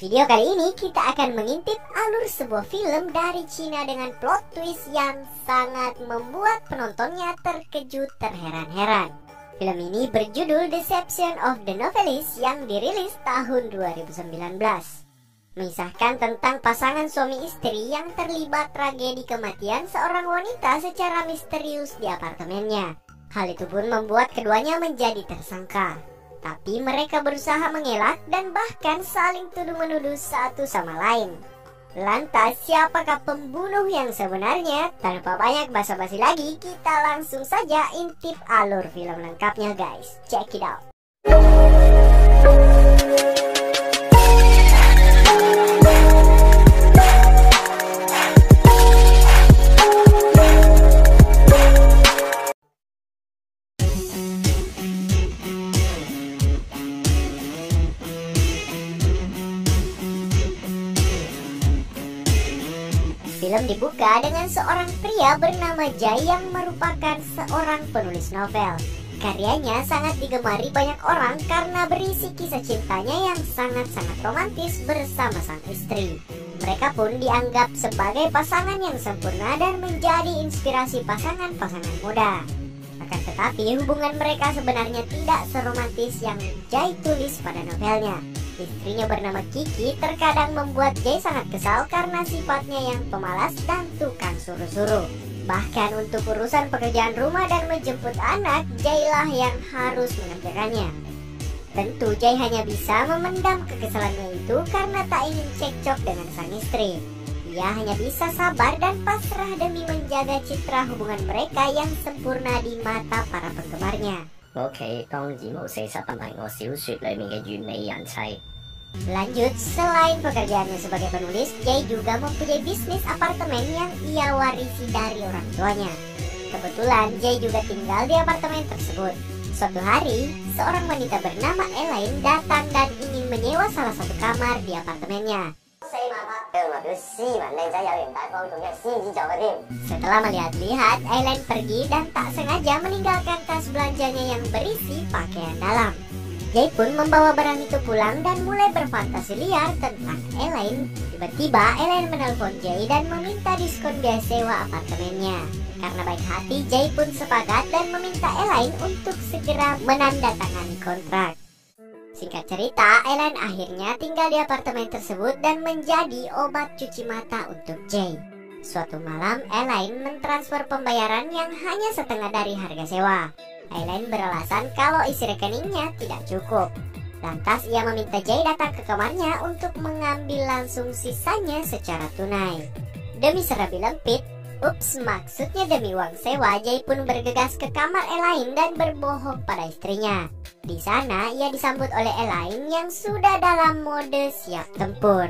video kali ini kita akan mengintip alur sebuah film dari Cina dengan plot twist yang sangat membuat penontonnya terkejut terheran-heran. Film ini berjudul Deception of the Novelist yang dirilis tahun 2019. Mengisahkan tentang pasangan suami istri yang terlibat tragedi kematian seorang wanita secara misterius di apartemennya. Hal itu pun membuat keduanya menjadi tersangka. Tapi mereka berusaha mengelak dan bahkan saling tuduh-menuduh satu sama lain. Lantas siapakah pembunuh yang sebenarnya? Tanpa banyak basa-basi lagi, kita langsung saja intip alur film lengkapnya guys. Check it out. Film dibuka dengan seorang pria bernama Jay yang merupakan seorang penulis novel. Karyanya sangat digemari banyak orang karena berisi kisah cintanya yang sangat-sangat romantis bersama sang istri. Mereka pun dianggap sebagai pasangan yang sempurna dan menjadi inspirasi pasangan-pasangan muda. Akan tetapi hubungan mereka sebenarnya tidak seromantis yang Jay tulis pada novelnya. Istrinya bernama Kiki terkadang membuat Jay sangat kesal karena sifatnya yang pemalas dan tukang suruh-suruh. Bahkan untuk urusan pekerjaan rumah dan menjemput anak, Jay lah yang harus mengerjakannya. Tentu Jay hanya bisa memendam kekesalannya itu karena tak ingin cekcok dengan sang istri. Ia hanya bisa sabar dan pasrah demi menjaga citra hubungan mereka yang sempurna di mata para penggemarnya. Lanjut, selain pekerjaannya sebagai penulis, Jay juga mempunyai bisnis apartemen yang ia warisi dari orang tuanya. Kebetulan Jay juga tinggal di apartemen tersebut. Suatu hari, seorang wanita bernama Elaine datang dan ingin menyewa salah satu kamar di apartemennya. Setelah melihat-lihat, Elaine pergi dan tak sengaja meninggalkan tas belanjanya yang berisi pakaian dalam. Jay pun membawa barang itu pulang dan mulai berfantasi liar tentang Elaine. Tiba-tiba Elaine menelpon Jay dan meminta diskon biaya sewa apartemennya. Karena baik hati, Jay pun sepakat dan meminta Elaine untuk segera menandatangani kontrak. Singkat cerita, Elaine akhirnya tinggal di apartemen tersebut dan menjadi obat cuci mata untuk Jay. Suatu malam, Elaine mentransfer pembayaran yang hanya setengah dari harga sewa. Elaine beralasan kalau isi rekeningnya tidak cukup. Lantas ia meminta Jay datang ke kamarnya untuk mengambil langsung sisanya secara tunai. Demi serabi lempit, maksudnya demi uang sewa, Jay pun bergegas ke kamar Elaine dan berbohong pada istrinya. Di sana ia disambut oleh Elaine yang sudah dalam mode siap tempur.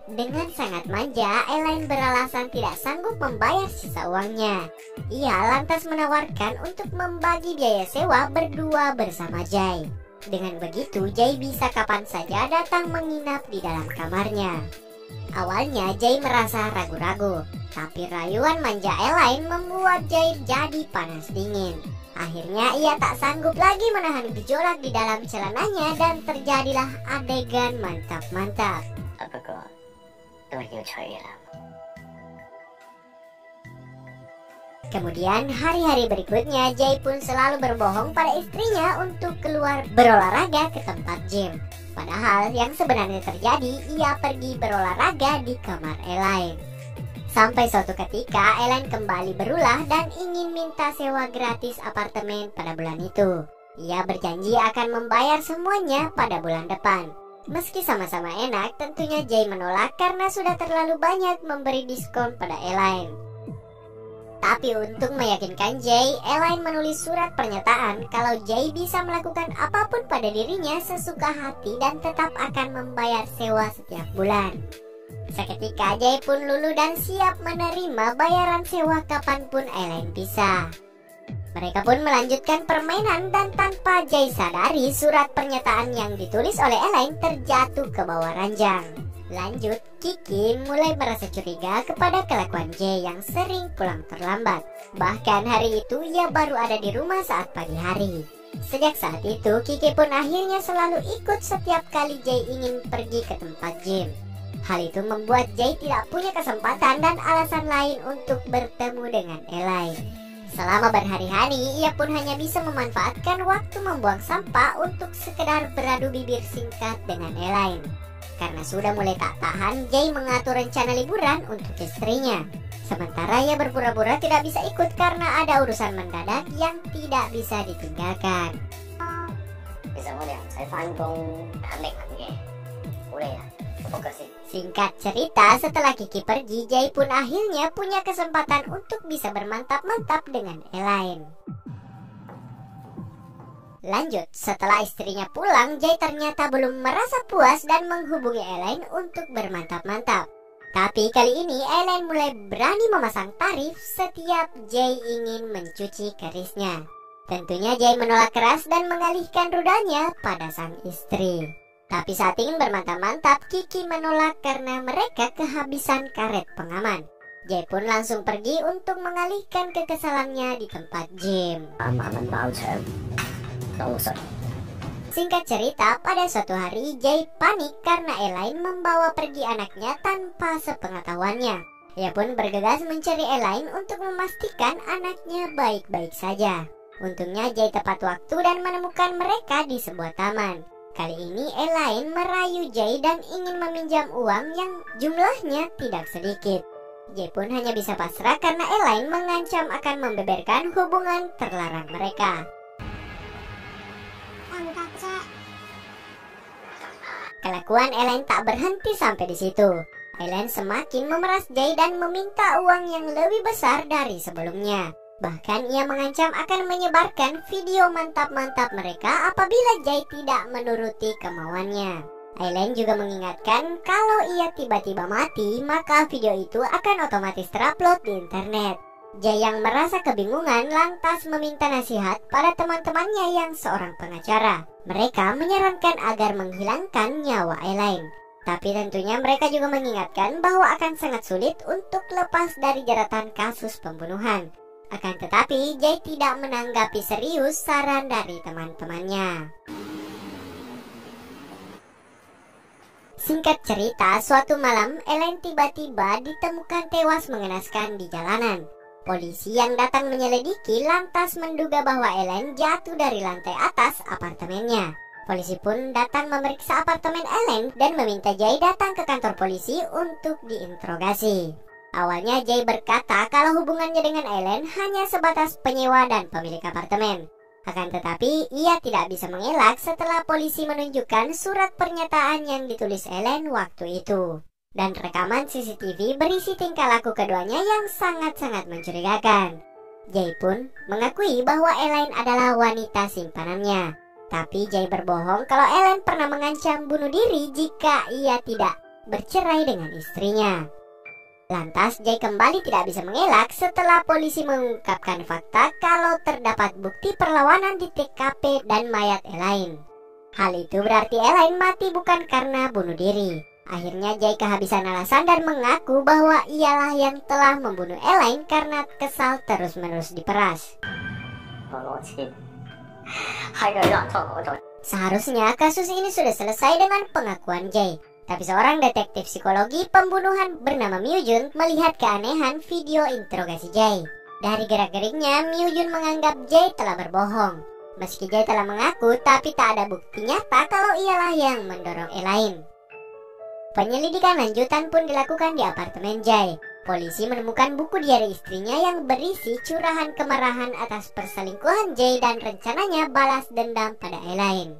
Dengan sangat manja, Elaine beralasan tidak sanggup membayar sisa uangnya. Ia lantas menawarkan untuk membagi biaya sewa berdua bersama Jay. Dengan begitu, Jay bisa kapan saja datang menginap di dalam kamarnya. Awalnya Jay merasa ragu-ragu, tapi rayuan manja Elaine membuat Jay jadi panas dingin. Akhirnya ia tak sanggup lagi menahan gejolak di dalam celananya dan terjadilah adegan mantap-mantap. Kemudian hari-hari berikutnya Jay pun selalu berbohong pada istrinya untuk keluar berolahraga ke tempat gym. Padahal yang sebenarnya terjadi, ia pergi berolahraga di kamar Elaine. Sampai suatu ketika Elaine kembali berulah dan ingin minta sewa gratis apartemen pada bulan itu. Ia berjanji akan membayar semuanya pada bulan depan. Meski sama-sama enak, tentunya Jay menolak karena sudah terlalu banyak memberi diskon pada Elaine. Tapi untuk meyakinkan Jay, Elaine menulis surat pernyataan kalau Jay bisa melakukan apapun pada dirinya sesuka hati dan tetap akan membayar sewa setiap bulan. Seketika Jay pun luluh dan siap menerima bayaran sewa kapanpun Elaine bisa. Mereka pun melanjutkan permainan dan tanpa Jay sadari surat pernyataan yang ditulis oleh Elaine terjatuh ke bawah ranjang. Lanjut, Kiki mulai merasa curiga kepada kelakuan Jay yang sering pulang terlambat. Bahkan hari itu ia baru ada di rumah saat pagi hari. Sejak saat itu, Kiki pun akhirnya selalu ikut setiap kali Jay ingin pergi ke tempat gym. Hal itu membuat Jay tidak punya kesempatan dan alasan lain untuk bertemu dengan Elaine. Selama berhari-hari, ia pun hanya bisa memanfaatkan waktu membuang sampah untuk sekedar beradu bibir singkat dengan Elaine. Karena sudah mulai tak tahan, Jay mengatur rencana liburan untuk istrinya. Sementara ia berpura-pura tidak bisa ikut karena ada urusan mendadak yang tidak bisa ditinggalkan. Singkat cerita, setelah Kiki pergi, Jay pun akhirnya punya kesempatan untuk bisa bermantap-mantap dengan Elaine. Lanjut, setelah istrinya pulang, Jay ternyata belum merasa puas dan menghubungi Elaine untuk bermantap-mantap. Tapi kali ini Elaine mulai berani memasang tarif setiap Jay ingin mencuci kerisnya. Tentunya Jay menolak keras dan mengalihkan rudalnya pada sang istri. Tapi saat ingin bermantap-mantap, Kiki menolak karena mereka kehabisan karet pengaman. Jay pun langsung pergi untuk mengalihkan kekesalannya di tempat gym. Singkat cerita, pada suatu hari Jay panik karena Elaine membawa pergi anaknya tanpa sepengetahuannya. Ia pun bergegas mencari Elaine untuk memastikan anaknya baik-baik saja. Untungnya Jay tepat waktu dan menemukan mereka di sebuah taman. Kali ini Elaine merayu Jay dan ingin meminjam uang yang jumlahnya tidak sedikit. Jay pun hanya bisa pasrah karena Elaine mengancam akan membeberkan hubungan terlarang mereka. Kelakuan Elaine tak berhenti sampai di situ. Elaine semakin memeras Jay dan meminta uang yang lebih besar dari sebelumnya. Bahkan ia mengancam akan menyebarkan video mantap-mantap mereka apabila Jay tidak menuruti kemauannya. Elaine juga mengingatkan kalau ia tiba-tiba mati, maka video itu akan otomatis terupload di internet. Jay yang merasa kebingungan lantas meminta nasihat pada teman-temannya yang seorang pengacara. Mereka menyarankan agar menghilangkan nyawa Elaine. Tapi tentunya mereka juga mengingatkan bahwa akan sangat sulit untuk lepas dari jeratan kasus pembunuhan. Akan tetapi, Jay tidak menanggapi serius saran dari teman-temannya. Singkat cerita, suatu malam Elaine tiba-tiba ditemukan tewas mengenaskan di jalanan. Polisi yang datang menyelidiki lantas menduga bahwa Elaine jatuh dari lantai atas apartemennya. Polisi pun datang memeriksa apartemen Elaine dan meminta Jay datang ke kantor polisi untuk diinterogasi. Awalnya Jay berkata kalau hubungannya dengan Elaine hanya sebatas penyewa dan pemilik apartemen. Akan tetapi ia tidak bisa mengelak setelah polisi menunjukkan surat pernyataan yang ditulis Elaine waktu itu. Dan rekaman CCTV berisi tingkah laku keduanya yang sangat-sangat mencurigakan. Jay pun mengakui bahwa Elaine adalah wanita simpanannya. Tapi Jay berbohong kalau Elaine pernah mengancam bunuh diri jika ia tidak bercerai dengan istrinya. Lantas Jay kembali tidak bisa mengelak setelah polisi mengungkapkan fakta kalau terdapat bukti perlawanan di TKP dan mayat Elaine. Hal itu berarti Elaine mati bukan karena bunuh diri. Akhirnya Jay kehabisan alasan dan mengaku bahwa ialah yang telah membunuh Elaine karena kesal terus-menerus diperas. Seharusnya kasus ini sudah selesai dengan pengakuan Jay. Tapi seorang detektif psikologi pembunuhan bernama Myu-jun melihat keanehan video interogasi Jay. Dari gerak-geriknya, Myu-jun menganggap Jay telah berbohong. Meski Jay telah mengaku, tapi tak ada bukti nyata kalau ialah yang mendorong Elaine. Penyelidikan lanjutan pun dilakukan di apartemen Jay. Polisi menemukan buku diari istrinya yang berisi curahan kemarahan atas perselingkuhan Jay dan rencananya balas dendam pada Elaine.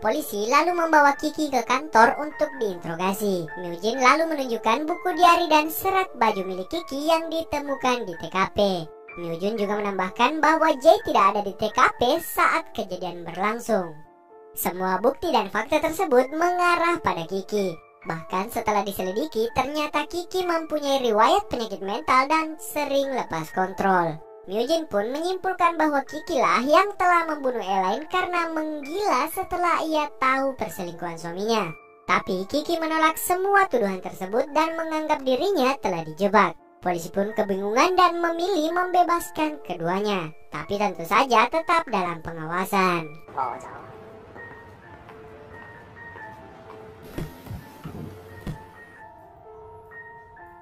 Polisi lalu membawa Kiki ke kantor untuk diinterogasi. Myu-jin lalu menunjukkan buku diari dan serat baju milik Kiki yang ditemukan di TKP. Myu-jin juga menambahkan bahwa Jay tidak ada di TKP saat kejadian berlangsung. Semua bukti dan fakta tersebut mengarah pada Kiki. Bahkan setelah diselidiki, ternyata Kiki mempunyai riwayat penyakit mental dan sering lepas kontrol. Myu-jin pun menyimpulkan bahwa Kiki lah yang telah membunuh Elaine karena menggila setelah ia tahu perselingkuhan suaminya. Tapi Kiki menolak semua tuduhan tersebut dan menganggap dirinya telah dijebak. Polisi pun kebingungan dan memilih membebaskan keduanya, tapi tentu saja tetap dalam pengawasan.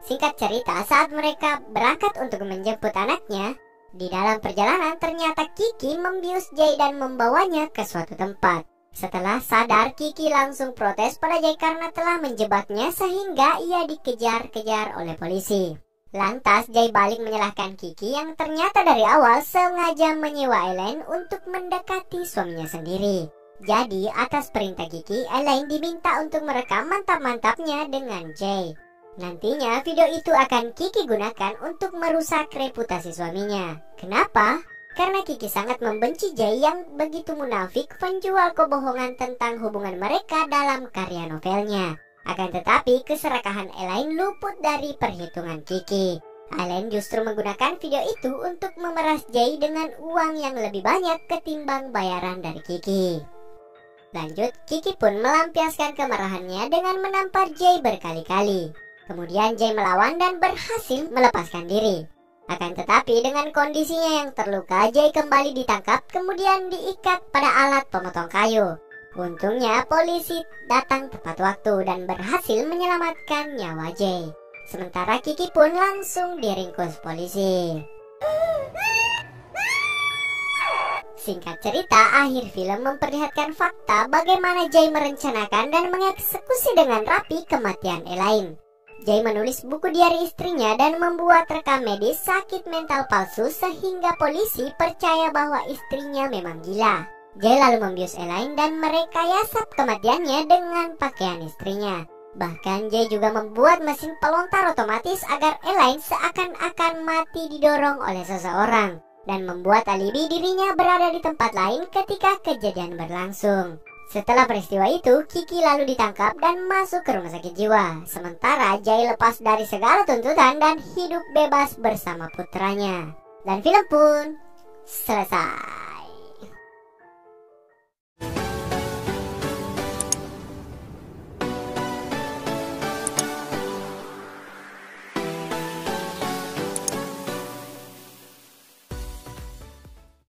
Singkat cerita, saat mereka berangkat untuk menjemput anaknya, di dalam perjalanan ternyata Kiki membius Jay dan membawanya ke suatu tempat. Setelah sadar, Kiki langsung protes pada Jay karena telah menjebaknya sehingga ia dikejar-kejar oleh polisi. Lantas Jay balik menyalahkan Kiki yang ternyata dari awal sengaja menyewa Elaine untuk mendekati suaminya sendiri. Jadi atas perintah Kiki, Elaine diminta untuk merekam mantap-mantapnya dengan Jay. Nantinya video itu akan Kiki gunakan untuk merusak reputasi suaminya. Kenapa? Karena Kiki sangat membenci Jay yang begitu munafik penjual kebohongan tentang hubungan mereka dalam karya novelnya. Akan tetapi keserakahan Elaine luput dari perhitungan Kiki. Elaine justru menggunakan video itu untuk memeras Jay dengan uang yang lebih banyak ketimbang bayaran dari Kiki. Lanjut, Kiki pun melampiaskan kemarahannya dengan menampar Jay berkali-kali. Kemudian Jay melawan dan berhasil melepaskan diri. Akan tetapi dengan kondisinya yang terluka, Jay kembali ditangkap kemudian diikat pada alat pemotong kayu. Untungnya polisi datang tepat waktu dan berhasil menyelamatkan nyawa Jay. Sementara Kiki pun langsung diringkus polisi. Singkat cerita, akhir film memperlihatkan fakta bagaimana Jay merencanakan dan mengeksekusi dengan rapi kematian Elaine. Jay menulis buku diari istrinya dan membuat rekam medis sakit mental palsu sehingga polisi percaya bahwa istrinya memang gila. Jay lalu membius Elaine dan merekayasa kematiannya dengan pakaian istrinya. Bahkan Jay juga membuat mesin pelontar otomatis agar Elaine seakan-akan mati didorong oleh seseorang dan membuat alibi dirinya berada di tempat lain ketika kejadian berlangsung. Setelah peristiwa itu, Kiki lalu ditangkap dan masuk ke rumah sakit jiwa. Sementara Jay lepas dari segala tuntutan dan hidup bebas bersama putranya. Dan film pun selesai.